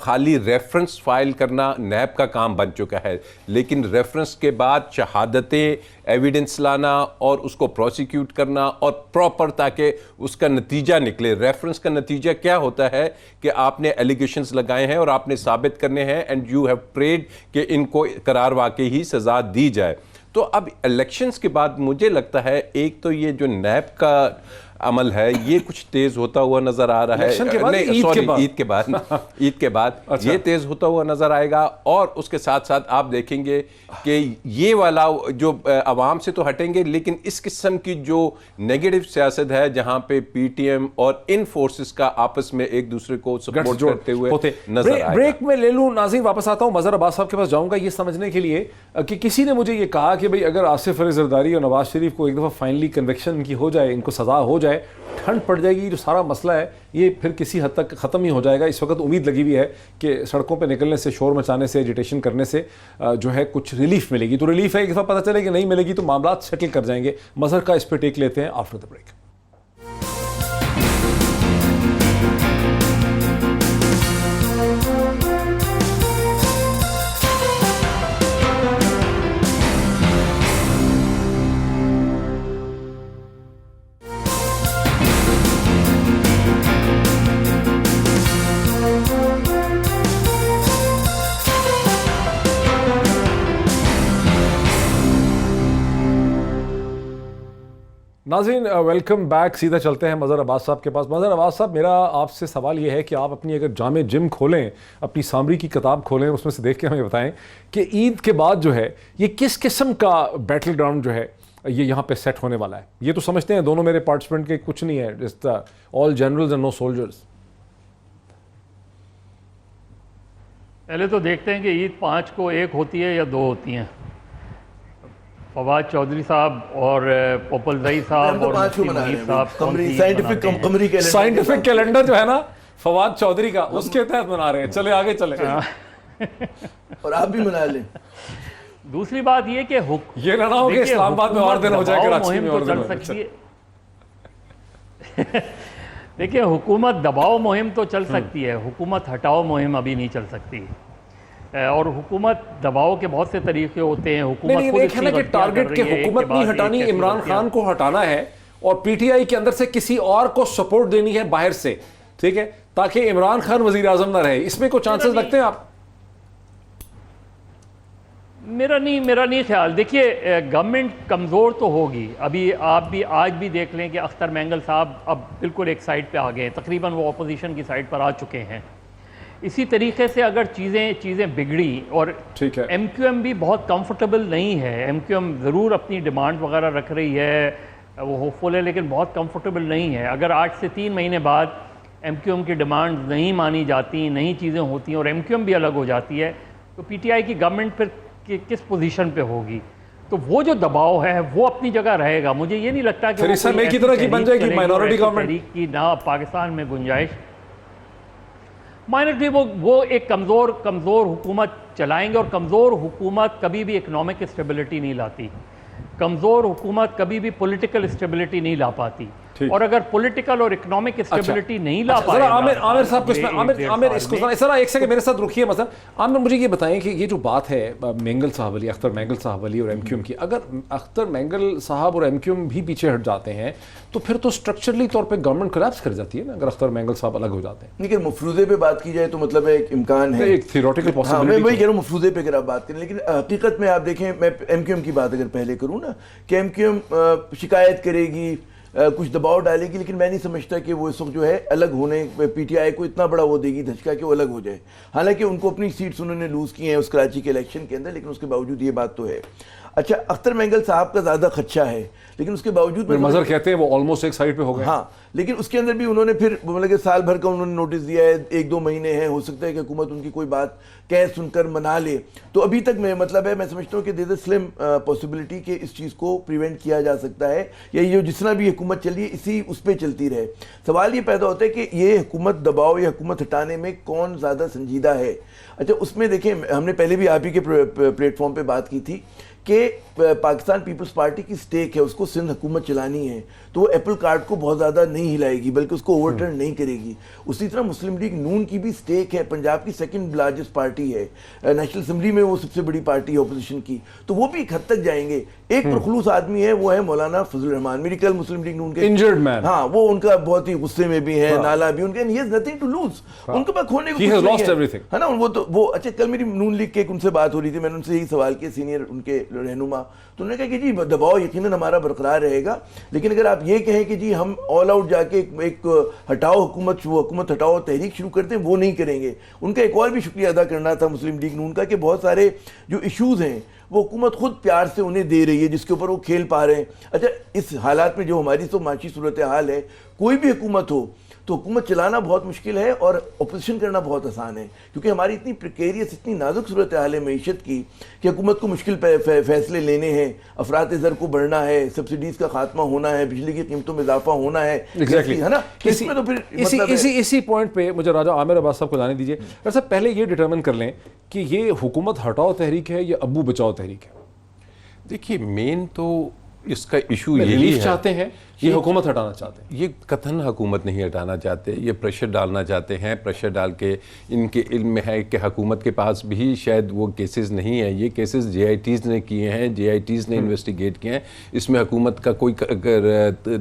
خالی ریفرنس فائل کرنا نیب کا کام بن چکا ہے، لیکن ریفرنس کے بعد شہادتیں، ایویڈنس لانا اور اس کو پروسیکیوٹ کرنا اور پراپر تاکہ اس کا نتیجہ نکلے. ریفرنس کا نتیجہ کیا ہوتا ہے کہ آپ نے ایلیگیشنز لگائے ہیں اور آپ نے ثابت کرنے ہیں اینڈ یو ہیو پریڈ کہ ان کو قرار واقعی ہی سزا دی جائے. تو اب الیکشنز کے بعد مجھے لگتا ہے ایک تو یہ جو نیب کا عمل ہے یہ کچھ تیز ہوتا ہوا نظر آ رہا ہے. عید کے بعد یہ تیز ہوتا ہوا نظر آئے گا، اور اس کے ساتھ ساتھ آپ دیکھیں گے کہ یہ والا جو عوام سے تو ہٹیں گے، لیکن اس قسم کی جو نیگیٹو سیاست ہے جہاں پہ پی ٹی ایم اور ان فورسز کا آپس میں ایک دوسرے کو سپورٹ کرتے ہوئے نظر آئے گا. بریک میں لے لوں ناظرین، واپس آتا ہوں مظہر عباس صاحب کے پاس جاؤں گا یہ سمجھنے کے لیے کہ کسی نے مجھے یہ کہا کہ بھئی اگر آصف علی زرداری اور نواز شریف کو ایک دفعہ فائنلی کنوکشن کی ہو جائے، ان کو سزا ہو جائے، ٹھنڈ پڑ جائے گی، جو سارا مسئلہ ہے یہ پھر کسی حد تک ختم ہی ہو جائے گا. اس وقت امید لگی ہوئی ہے کہ سڑکوں پہ نکلنے سے، شور مچانے سے، ایجیٹیشن کرنے سے جو ہے کچھ ریلیف ملے گی. تو ریلیف ہے، ایک دفعہ پتہ چلے کہ نہیں ملے گی تو معاملات سیٹل کر جائیں گے. مظہر کا اس پہ ٹیک لیتے ہیں آفٹر دا بریک. ناظرین ویلکم بیک. سیدھا چلتے ہیں مظہر عباس صاحب کے پاس. مظہر عباس صاحب، میرا آپ سے سوال یہ ہے کہ آپ اپنی اگر جامع جم کھولیں، اپنی سامری کی کتاب کھولیں، اس میں سے دیکھ کے ہمیں بتائیں کہ عید کے بعد جو ہے یہ کس قسم کا بیٹل گراؤنڈ جو ہے یہ یہاں پہ سیٹ ہونے والا ہے. یہ تو سمجھتے ہیں دونوں میرے پارٹیسپینٹ کے کچھ نہیں ہے، جس آل جنرلز اینڈ نو سولجرز. پہلے تو دیکھتے ہیں کہ عید 5 کو 1 ہوتی ہے یا 2 ہوتی ہیں. فواد چودھری صاحب اور پوپل زئی صاحب اور مفتی منیب صاحب سائنٹیفک کیلنڈر جو ہے نا فواد چودھری کا، اس کے تحت منا رہے ہیں. چلے آگے چلے اور آپ بھی منا لیں. دوسری بات یہ کہ یہ نہ ہو کہ اسلام آباد میں اور دن ہو جائے، کراچی میں اور دن ہو جائے. دیکھیں حکومت دباؤ مہم تو چل سکتی ہے، حکومت ہٹاؤ مہم ابھی نہیں چل سکتی. اور حکومت دباؤ کے بہت سے طریقے ہوتے ہیں. حکومت خود اس لیے ٹارگٹ کے حکومت نہیں ہٹانی، عمران خان کو ہٹانا ہے اور پی ٹی آئی کے اندر سے کسی اور کو سپورٹ دینی ہے باہر سے، ٹھیک ہے، تاکہ عمران خان وزیر اعظم نہ رہے. اس میں کوئی چانسز لگتے ہیں آپ؟ میرا نہیں خیال. دیکھیے گورنمنٹ کمزور تو ہوگی. ابھی آپ بھی آج بھی دیکھ لیں کہ اختر مینگل صاحب اب بالکل ایک سائڈ پہ آ گئے ہیں، تقریباً وہ اپوزیشن کی سائڈ پر آ چکے ہیں. اسی طریقے سے اگر چیزیں بگڑی، اور ایم کیو ایم بھی بہت کمفرٹیبل نہیں ہے. ایم کیو ایم ضرور اپنی ڈیمانڈ وغیرہ رکھ رہی ہے، وہ ہوپ فل ہے، لیکن بہت کمفرٹیبل نہیں ہے. اگر 8 سے 3 مہینے بعد ایم کیو ایم کی ڈیمانڈ نہیں مانی جاتی، نئی چیزیں ہوتی ہیں اور ایم کیو ایم بھی الگ ہو جاتی ہے، تو پی ٹی آئی کی گورنمنٹ پھر کس پوزیشن پہ ہوگی؟ تو وہ جو دباؤ ہے وہ اپنی جگہ رہے گا. مجھے یہ نہیں لگتا کہ کی طرح کی بن جائے گی مائنورٹی گورنمنٹ کی نہ پاکستان میں گنجائش. مائنورٹی وہ ایک کمزور حکومت چلائیں گے، اور کمزور حکومت کبھی بھی اکنامک اسٹیبلٹی نہیں لاتی. کمزور حکومت کبھی بھی پولیٹیکل اسٹیبلٹی نہیں لا پاتی. اور اگر پولیٹیکل اور اکنامک اسٹیبلٹی نہیں لا پائے گا. عامر صاحب عامر اس کو ذرا ایک سیکنڈ میرے ساتھ رکیے. مثلا عامر مجھے یہ بتائیں کہ یہ جو بات ہے مینگل صاحب علی، اختر مینگل صاحب علی اور ایم کیو ایم کی، اگر اختر مینگل صاحب اور ایم کیو ایم بھی پیچھے ہٹ جاتے ہیں تو پھر تو اسٹرکچرلی طور پہ گورنمنٹ کولیپس کر جاتی ہے نا، اگر اختر مینگل صاحب الگ ہو جاتے ہیں. لیکن مفروضے پہ بات کی جائے تو مطلب ایک امکان ہے، ایک تھیوریٹیکل پاسبلٹی. میں وہی کہہ رہا ہوں مفروضے پہ اگر آپ بات کریں، لیکن حقیقت میں آپ دیکھیں، میں ایم کیو ایم کی بات اگر پہلے کروں نا، کہ ایم کیو ایم شکایت کرے گی، کچھ دباؤ ڈالے گی، لیکن میں نہیں سمجھتا کہ وہ اس وقت جو ہے الگ ہونے پی ٹی آئی کو اتنا بڑا وہ دے گی دھچکا کہ وہ الگ ہو جائے. حالانکہ ان کو اپنی سیٹس انہوں نے لوز کی ہیں اس کراچی کے الیکشن کے اندر، لیکن اس کے باوجود یہ بات تو ہے. اچھا اختر مینگل صاحب کا زیادہ خدشہ ہے، لیکن اس کے باوجود مظہر کہتے ہیں وہ آلموسٹ ایک سائڈ پہ ہو گئے. ہاں لیکن اس کے اندر بھی انہوں نے پھر مطلب کہ سال بھر کا انہوں نے نوٹس دیا ہے، 1-2 مہینے ہیں، ہو سکتا ہے کہ حکومت ان کی کوئی بات کہہ سن کر منا لے. تو ابھی تک میں مطلب ہے میں سمجھتا ہوں کہ دیر از اے سلم پاسبلٹی کہ اس چیز کو پریونٹ کیا جا سکتا ہے، یا یہ جتنا بھی حکومت حکومت چلی ہے اسی اس پہ چلتی رہے. سوال یہ پیدا ہوتا ہے کہ یہ حکومت دباؤ یا حکومت ہٹانے میں کون زیادہ سنجیدہ ہے. اچھا اس میں دیکھیں ہم نے پہلے بھی آپ ہی کے پلیٹ فارم پہ بات کی تھی کہ پاکستان پیپلز پارٹی کی سٹیک ہے, اس کو سندھ حکومت چلانی ہے, تو وہ ایپل کارٹ کو بہت زیادہ نہیں ہلائے گی بلکہ اس کو اوور ٹرن نہیں کرے گی. اسی طرح مسلم لیگ نون کی بھی سٹیک ہے, پنجاب کی سیکنڈ لارجسٹ پارٹی ہے, نیشنل اسمبلی میں وہ سب سے بڑی پارٹی ہے اپوزیشن کی, تو وہ بھی ایک حد تک جائیں گے. ایک پرخلوص آدمی ہے وہ ہے مولانا فضل الرحمان, میری کل مسلم لیگ نون کے انجرڈ مین, ہاں وہ ان کا بہت ہی غصے میں بھی ہے, نالا بھی ان کا, he has nothing to lose, ان کے پاس کھونے کو کچھ نہیں ہے نا. وہ اچھا کل میری نون لیگ کے ان سے بات ہو رہی تھی, میں نے ان سے یہی سوال کیا سینئر ان کے رہنما, تو انہوں نے کہا کہ جی دباؤ یقیناً ہمارا برقرار رہے گا, لیکن اگر آپ یہ کہیں کہ جی ہم آل آؤٹ جا کے ایک ہٹاؤ حکومت ہٹاؤ تحریک شروع کرتے ہیں, وہ نہیں کریں گے. ان کا ایک اور بھی شکریہ ادا کرنا تھا مسلم لیگ نون کا کہ بہت سارے جو ایشوز ہیں وہ حکومت خود پیار سے انہیں دے رہی ہے جس کے اوپر وہ کھیل پا رہے ہیں. اچھا اس حالات میں جو ہماری تو معاشی صورتحال ہے, کوئی بھی حکومت ہو تو حکومت چلانا بہت مشکل ہے اور اپوزیشن کرنا بہت آسان ہے, کیونکہ ہماری اتنی پریکیریس اتنی نازک صورتحال ہے معیشت کی کہ حکومت کو مشکل فیصلے لینے ہیں, افراط زر کو بڑھنا ہے, سبسڈیز کا خاتمہ ہونا ہے, بجلی کی قیمتوں میں اضافہ ہونا ہے, ہے نا. اس میں تو پھر اسی پوائنٹ پہ مجھے راجہ عامر عباس صاحب کو جانے دیجیے. ڈاکٹر صاحب پہلے یہ ڈٹرمن کر لیں کہ یہ حکومت ہٹاؤ تحریک ہے یا ابو بچاؤ تحریک ہے. دیکھیے مین تو اس کا ایشو یہی ریلیف ہے, چاہتے ہیں یہ حکومت ہٹانا چاہتے ہیں. یہ قطعاً حکومت نہیں ہٹانا چاہتے, یہ پریشر ڈالنا چاہتے ہیں. پریشر ڈال کے ان کے علم میں ہے کہ حکومت کے پاس بھی شاید وہ کیسز نہیں ہیں, یہ کیسز جے آئی ٹیز نے کیے ہیں, جے آئی ٹیز نے انویسٹیگیٹ کیے ہیں, اس میں حکومت کا کوئی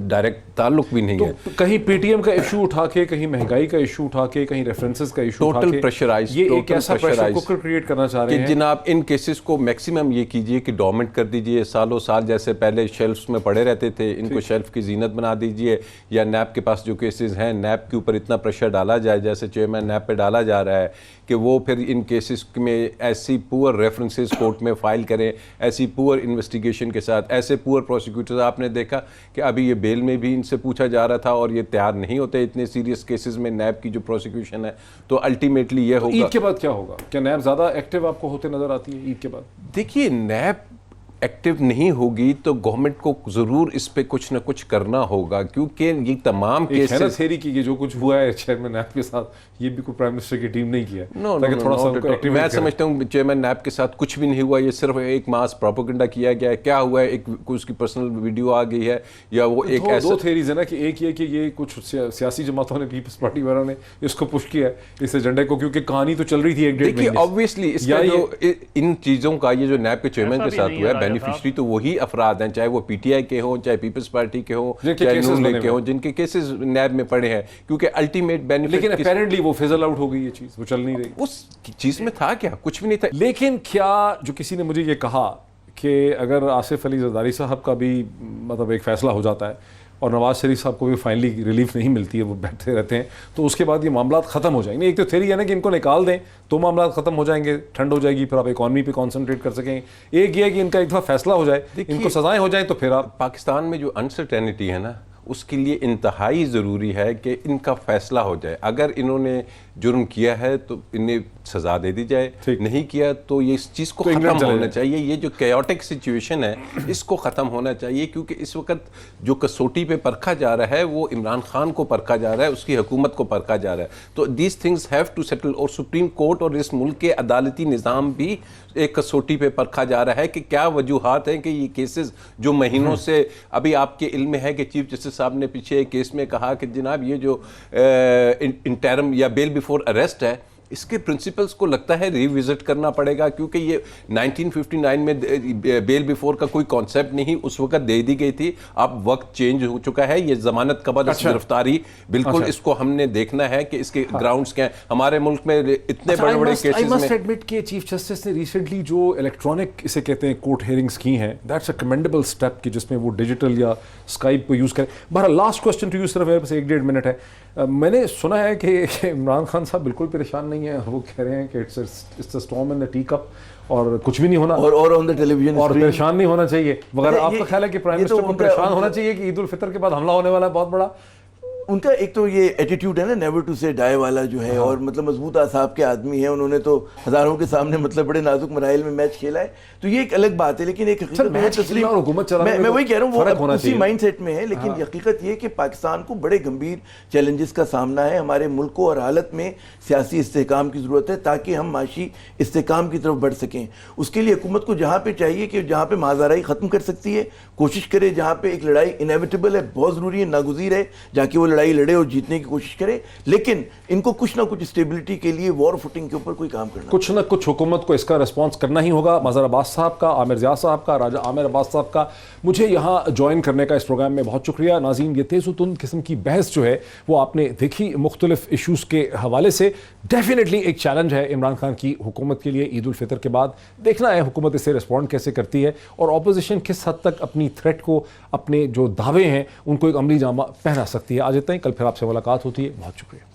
ڈائریکٹ تعلق بھی نہیں ہے. کہیں پی ٹی ایم کا ایشو اٹھا کے, کہیں مہنگائی کا ایشو اٹھا کے, کہیں ریفرنسز کا ایشو اٹھا کے ٹوٹل پریشرائز, یہ ایک ایسا پریشر کوکر کریٹ کرنا چاہ رہے ہیں کہ جناب ان کیسز کو میکسیمم یہ کیجئے کہ ڈومنٹ کر دیجئے, سالوں سال جیسے پہلے شیلفز میں پڑے رہتے تھے ان کو شیلف کی زینت بنا دیجئے, یا نیب کے پاس جو کیسز ہیں نیب کے اوپر اتنا پریشر ڈالا جائے جیسے چیئرمین نیب پہ ڈالا جا رہا ہے کہ وہ پھر ان کیسز میں ایسی پور ریفرنسز کورٹ میں فائل کریں, ایسی پور انویسٹیگیشن کے ساتھ, ایسے پور پروسیکیوٹرز. آپ نے دیکھا کہ ابھی یہ بیل میں بھی ان سے پوچھا جا رہا تھا اور یہ تیار نہیں ہوتے اتنے سیریس کیسز میں نیب کی جو پروسیکیوشن ہے. تو الٹیمیٹلی یہ ہوگا. عید کے بعد کیا ہوگا؟ کیا نیب زیادہ ایکٹیو آپ کو ہوتے نظر آتی ہے عید کے بعد؟ دیکھیے نیب ایکٹیو نہیں ہوگی تو گورنمنٹ کو ضرور اس پہ کچھ نہ کچھ کرنا ہوگا, کیونکہ یہ تمام کیسز تھیری کی جو کچھ ہوا ہے چیئرمین نیب کے ساتھ, یہ بھی کوئی پرائم منسٹر کی ٹیم نہیں کیا ہے. میں سمجھتا ہوں چیئرمین نیب کے ساتھ کچھ بھی نہیں ہوا, یہ صرف ایک ماس پروپیگنڈا کیا گیا ہے. کیا ہوا ہے, ایک اس کی پرسنل ویڈیو آ گئی ہے, یا وہ ایک ایسا دو تھیریز ہیں نا, کہ ایک یہ کہ یہ کچھ سیاسی جماعتوں نے, پیپلز پارٹی والوں نے اس کو پش کیا ہے اس ایجنڈے کو, کیونکہ کہانی تو چل رہی تھی ایک ڈیڑھ مہینے. آبویسلی اس کا جو ان چیزوں کا یہ جو نیب کے چیئرمین کے ساتھ ہوا ہے, بینیفیشری تو وہی افراد ہیں, چاہے وہ پی ٹی آئی کے ہوں, چاہے پیپلز پارٹی کے ہوں, چاہے نون لیگ کے ہوں, جن کے کیسز نیب میں پڑے ہیں, کیونکہ الٹیمیٹ بینیفٹ. لیکن اپیرنٹلی وہ فیزل آؤٹ ہو گئی یہ چیز, وہ چل نہیں رہی. اس چیز میں تھا کیا, کچھ بھی نہیں تھا. لیکن کیا جو کسی نے مجھے یہ کہا کہ اگر آصف علی زرداری صاحب کا بھی مطلب ایک فیصلہ ہو جاتا ہے اور نواز شریف صاحب کو بھی فائنلی ریلیف نہیں ملتی ہے, وہ بیٹھتے رہتے ہیں, تو اس کے بعد یہ معاملات ختم ہو جائیں گے. ایک تو تھیری ہے نا کہ ان کو نکال دیں تو معاملات ختم ہو جائیں گے, ٹھنڈ ہو جائے گی, پھر آپ اکانومی پہ کانسنٹریٹ کر سکیں. ایک یہ ہے کہ ان کا ایک دفعہ فیصلہ ہو جائے, ان کو سزائیں ہو جائیں, تو پھر آپ پاکستان میں جو انسرٹینٹی ہے نا, اس کے لیے انتہائی ضروری ہے کہ ان کا فیصلہ ہو جائے. اگر انہوں نے جرم کیا ہے تو انہیں سزا دے دی جائے, نہیں کیا تو یہ اس چیز کو ختم ہونا چاہیے. یہ جو کیوٹک سچویشن ہے اس کو ختم ہونا چاہیے, کیونکہ اس وقت جو کسوٹی پہ پرکھا جا رہا ہے وہ عمران خان کو پرکھا جا رہا ہے, اس کی حکومت کو پرکھا جا رہا ہے. تو these things have to settle, اور سپریم کورٹ اور اس ملک کے عدالتی نظام بھی ایک کسوٹی پہ پرکھا جا رہا ہے کہ کیا وجوہات ہیں کہ یہ کیسز جو مہینوں سے, ابھی آپ کے علم میں ہے کہ چیف جسٹس صاحب نے پیچھے ایک کیس میں کہا کہ جناب یہ جو انٹرم یا بیل بیفور اریسٹ ہے, اس کے پرنسپلز کو لگتا ہے ریوزٹ کرنا پڑے گا, کیونکہ یہ 1959 میں بیل بیفور کا کوئی کانسیپٹ نہیں اس وقت دے دی گئی تھی. اب وقت چینج ہو چکا ہے, یہ ضمانت قبل گرفتاری بالکل اس کو ہم نے دیکھنا ہے کہ اس کے گراؤنڈز کیا ہیں. ہمارے ملک میں اتنے بڑے بڑے کیسز میں, I must admit کہ چیف جسٹس نے ریسنٹلی جو الیکٹرانک اسے کہتے ہیں کورٹ ہیئرنگز کی ہیں, دیٹس اے کمینڈیبل اسٹیپ کہ جس میں وہ ڈیجیٹل یا اسکائپ کو یوز کریں. بہرحال لاسٹ کوسچن ٹو یو, صرف میرے پاس 1.5 منٹ ہے. میں نے سنا ہے کہ عمران خان صاحب بالکل پریشان نہیں ہیں, وہ کہہ رہے ہیں کہ it's a storm in the tea cup اور کچھ بھی نہیں ہونا, اور آن دی ٹیلی ویژن اور پریشان نہیں ہونا چاہیے وغیرہ. آپ کا خیال ہے کہ پرائم منسٹر کو پریشان ہونا چاہیے کہ عید الفطر کے بعد حملہ ہونے والا ہے بہت بڑا؟ ان کا ایک تو یہ ایٹیٹیوڈ ہے نا نیور ٹو سے ڈائی والا جو ہے, اور مطلب مضبوط اعصاب کے آدمی ہیں, انہوں نے تو ہزاروں کے سامنے مطلب بڑے نازک مراحل میں میچ کھیلا ہے, تو یہ ایک الگ بات ہے. لیکن ایک حقیقت میں وہی کہہ رہا ہوں وہ اسی مائنڈ سیٹ میں ہے, لیکن حقیقت یہ کہ پاکستان کو بڑے گمبھیر چیلنجز کا سامنا ہے. ہمارے ملک کو اور حالت میں سیاسی استحکام کی ضرورت ہے تاکہ ہم معاشی استحکام کی طرف بڑھ سکیں. اس کے لیے حکومت کو جہاں پہ چاہیے کہ جہاں پہ مازارائی ختم کر سکتی ہے کوشش کرے, جہاں پہ ایک لڑائی انیویٹیبل ہے, بہت ضروری ہے, ناگزیر ہے, جا کے وہ لڑائی لڑے اور جیتنے کی کوشش کرے, لیکن ان کو کچھ نہ کچھ اسٹیبلٹی کے لیے وار فوٹنگ کے اوپر کوئی کام کرنا, کچھ نہ کچھ حکومت کو اس کا ریسپانس کرنا ہی ہوگا. مظہر عباس صاحب کا, عامر ضیاء صاحب کا, راجہ عامر عباس صاحب کا مجھے یہاں جوائن کرنے کا اس پروگرام میں بہت شکریہ. ناظرین, یہ تیز و تند قسم کی بحث جو ہے وہ آپ نے دیکھی مختلف ایشوز کے حوالے سے. ڈیفینیٹلی ایک چیلنج ہے عمران خان کی حکومت کے لیے عید الفطر کے بعد. دیکھنا ہے حکومت اسے رسپونڈ کیسے کرتی ہے اور اپوزیشن کس حد تک اپنی تھریٹ کو, اپنے جو دعوے ہیں ان کو ایک عملی جامہ پہنا سکتی ہے. آج اتنا ہی, کل پھر آپ سے ملاقات ہوتی ہے. بہت شکریہ.